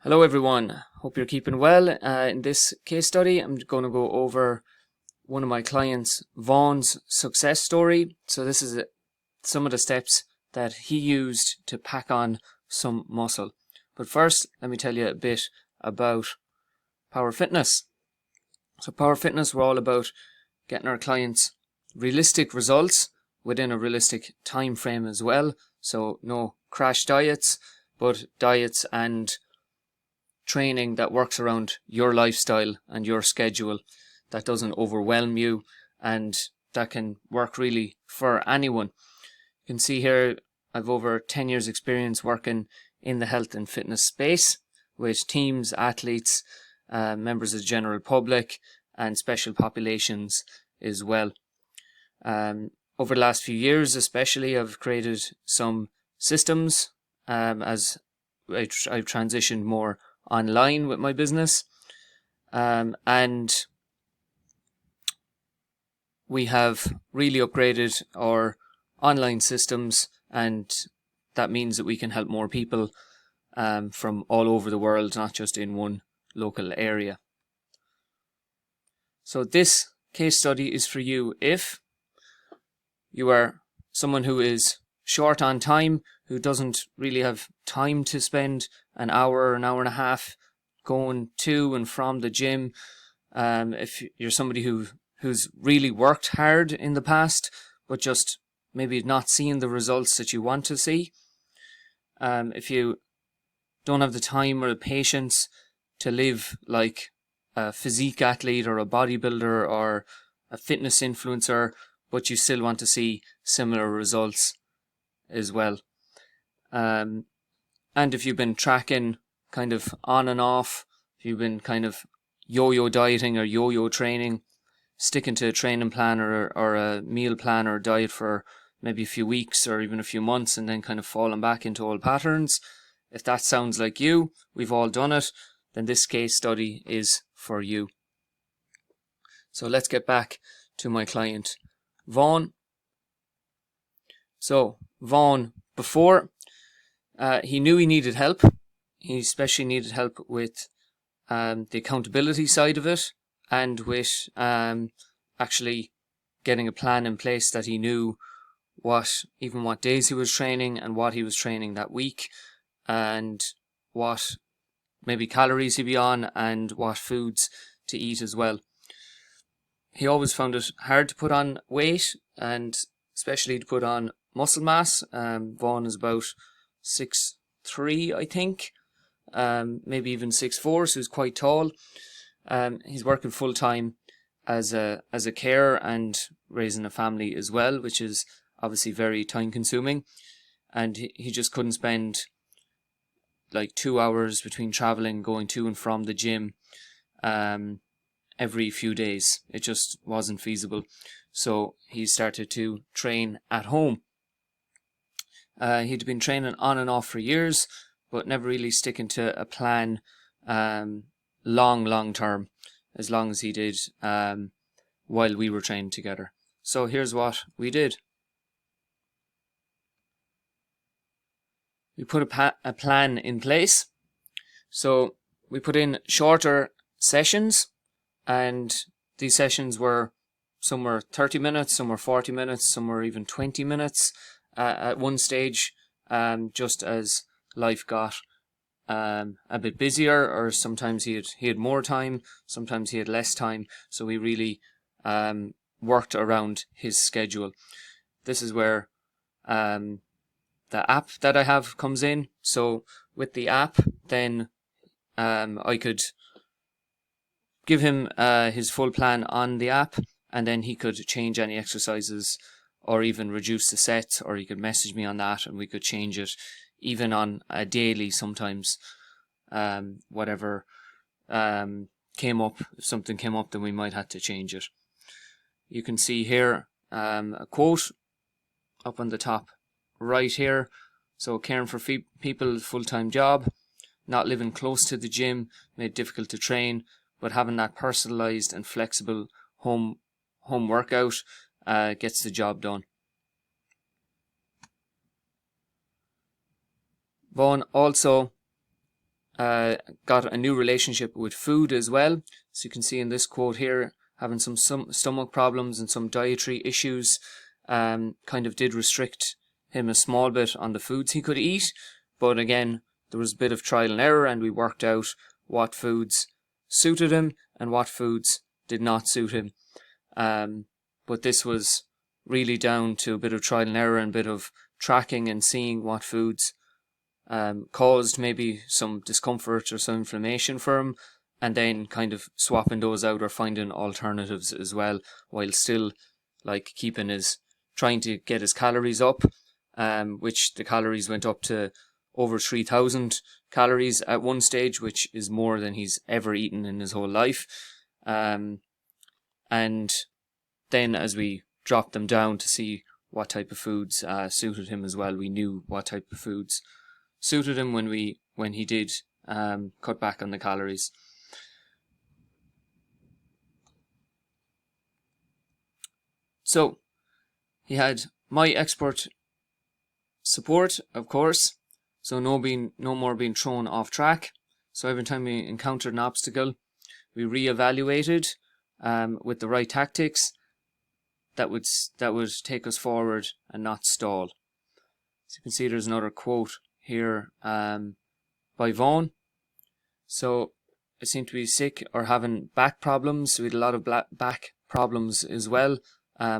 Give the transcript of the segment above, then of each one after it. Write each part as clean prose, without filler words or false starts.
Hello everyone, hope you're keeping well. In this case study I'm going to go over one of my clients, Vaughn's success story. So this is some of the steps that he used to pack on some muscle. But first let me tell you a bit about Power Fitness. So Power Fitness, we're all about getting our clients realistic results within a realistic time frame as well. So no crash diets, but diets and training that works around your lifestyle and your schedule, that doesn't overwhelm you, and that can work really for anyone. You can see here I've over 10 years experience working in the health and fitness space with teams, athletes, members of the general public and special populations as well. Over the last few years especially, I've created some systems as I've transitioned more online with my business, and we have really upgraded our online systems, and that means that we can help more people from all over the world, not just in one local area. So this case study is for you if you are someone who is short on time, who doesn't really have time to spend an hour and a half going to and from the gym. If you're somebody who's really worked hard in the past, but just maybe not seeing the results that you want to see. If you don't have the time or the patience to live like a physique athlete or a bodybuilder or a fitness influencer, but you still want to see similar results as well. And if you've been tracking kind of on and off, if you've been kind of yo-yo dieting or yo-yo training, sticking to a training plan or a meal plan or diet for maybe a few weeks or even a few months and then kind of falling back into old patterns, if that sounds like you, we've all done it, then this case study is for you. So let's get back to my client, Vaughn. So Vaughn, before he knew he needed help. He especially needed help with the accountability side of it, and with actually getting a plan in place that he knew what days he was training and what he was training that week, and what maybe calories he'd be on and what foods to eat as well. He always found it hard to put on weight, and especially to put on muscle mass. Vaughn is about 6'3", I think, maybe even 6'4", so he's quite tall. He's working full time as a carer and raising a family as well, which is obviously very time consuming, and he just couldn't spend like 2 hours between traveling, going to and from the gym every few days. It just wasn't feasible, so he started to train at home. He'd been training on and off for years, but never really sticking to a plan long term, as long as he did while we were training together. So here's what we did. We put a plan in place. So we put in shorter sessions, and these sessions were, some were 30 minutes, some were 40 minutes, some were even 20 minutes at one stage, just as life got a bit busier, or sometimes he had more time, sometimes he had less time, so we really worked around his schedule. This is where the app that I have comes in. So with the app, then I could give him his full plan on the app, and then he could change any exercises or even reduce the sets, or he could message me on that and we could change it even on a daily sometimes. Whatever came up, if something came up, then we might have to change it. You can see here a quote up on the top right here. So caring for people, full-time job, not living close to the gym made it difficult to train, but having that personalized and flexible home workout gets the job done. Vaughn also got a new relationship with food as well. So you can see in this quote here, having some stomach problems and some dietary issues kind of did restrict him a small bit on the foods he could eat. But again, there was a bit of trial and error, and we worked out what foods suited him and what foods did not suit him. But this was really down to a bit of trial and error and a bit of tracking and seeing what foods caused maybe some discomfort or some inflammation for him, and then kind of swapping those out or finding alternatives as well, while still like trying to get his calories up, which the calories went up to over 3,000 calories at one stage, which is more than he's ever eaten in his whole life. And then as we dropped them down to see what type of foods suited him as well, we knew what type of foods suited him when he did cut back on the calories. So he had my expert support, of course, so no more being thrown off track. So every time we encountered an obstacle, we re-evaluated with the right tactics that would take us forward and not stall. So you can see there's another quote here by Vaughan. So I seem to be sick or having back problems. We had a lot of back problems as well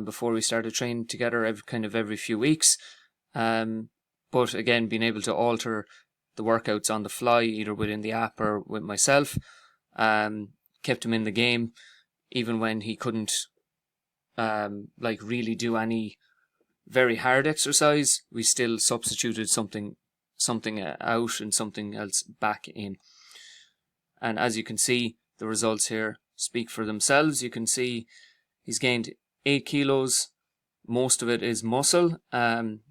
before we started training together every few weeks. But again, being able to alter the workouts on the fly, either within the app or with myself, kept him in the game, even when he couldn't really do any very hard exercise. We still substituted something out and something else back in. And as you can see, the results here speak for themselves. You can see he's gained 8 kilos. Most of it is muscle.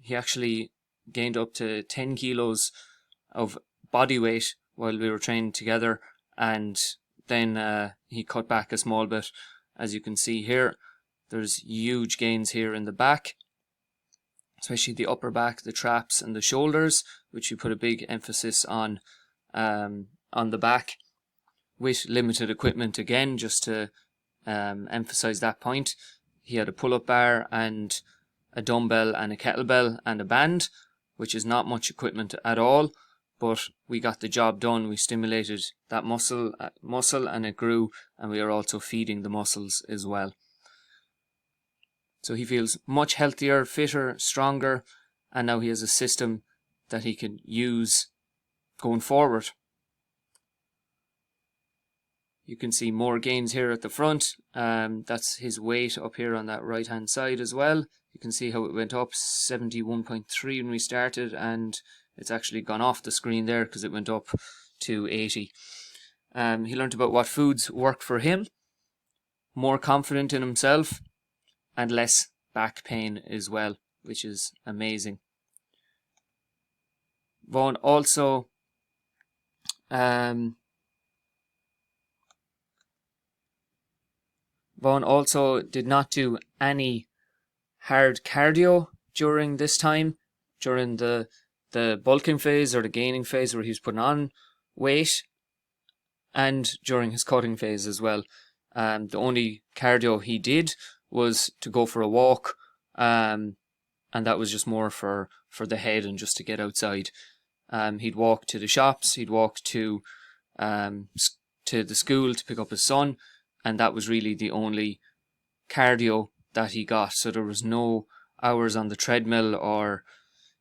He actually gained up to 10 kilos of body weight while we were training together, and then he cut back a small bit. As you can see here, there's huge gains here in the back, especially the upper back, the traps and the shoulders, which we put a big emphasis on the back with limited equipment again, just to emphasize that point. He had a pull-up bar and a dumbbell and a kettlebell and a band, which is not much equipment at all, but we got the job done. We stimulated that muscle and it grew, and we are also feeding the muscles as well. So he feels much healthier, fitter, stronger, and now he has a system that he can use going forward. You can see more gains here at the front. That's his weight up here on that right hand side as well. You can see how it went up 71.3 when we started, and it's actually gone off the screen there because it went up to 80. He learned about what foods work for him, more confident in himself, and less back pain as well, which is amazing. Vaughan also did not do any hard cardio during this time, during the bulking phase or the gaining phase where he was putting on weight, and during his cutting phase as well. The only cardio he did was to go for a walk, and that was just more for the head and just to get outside. He'd walk to the shops, he'd walk to the school to pick up his son, and that was really the only cardio that he got. So there was no hours on the treadmill or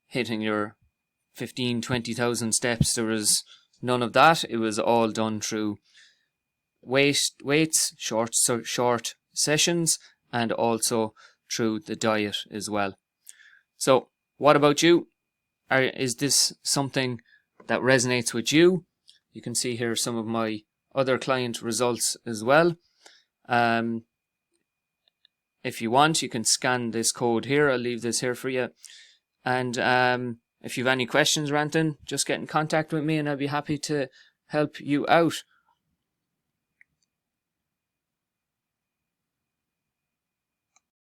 hitting your 20,000 steps. There was none of that. It was all done through weights, short sessions, and also through the diet as well. So what about you? Is this something that resonates with you? You can see here some of my other client results as well. If you want, you can scan this code here. I'll leave this here for you. And if you have any questions or anything, just get in contact with me and I'll be happy to help you out.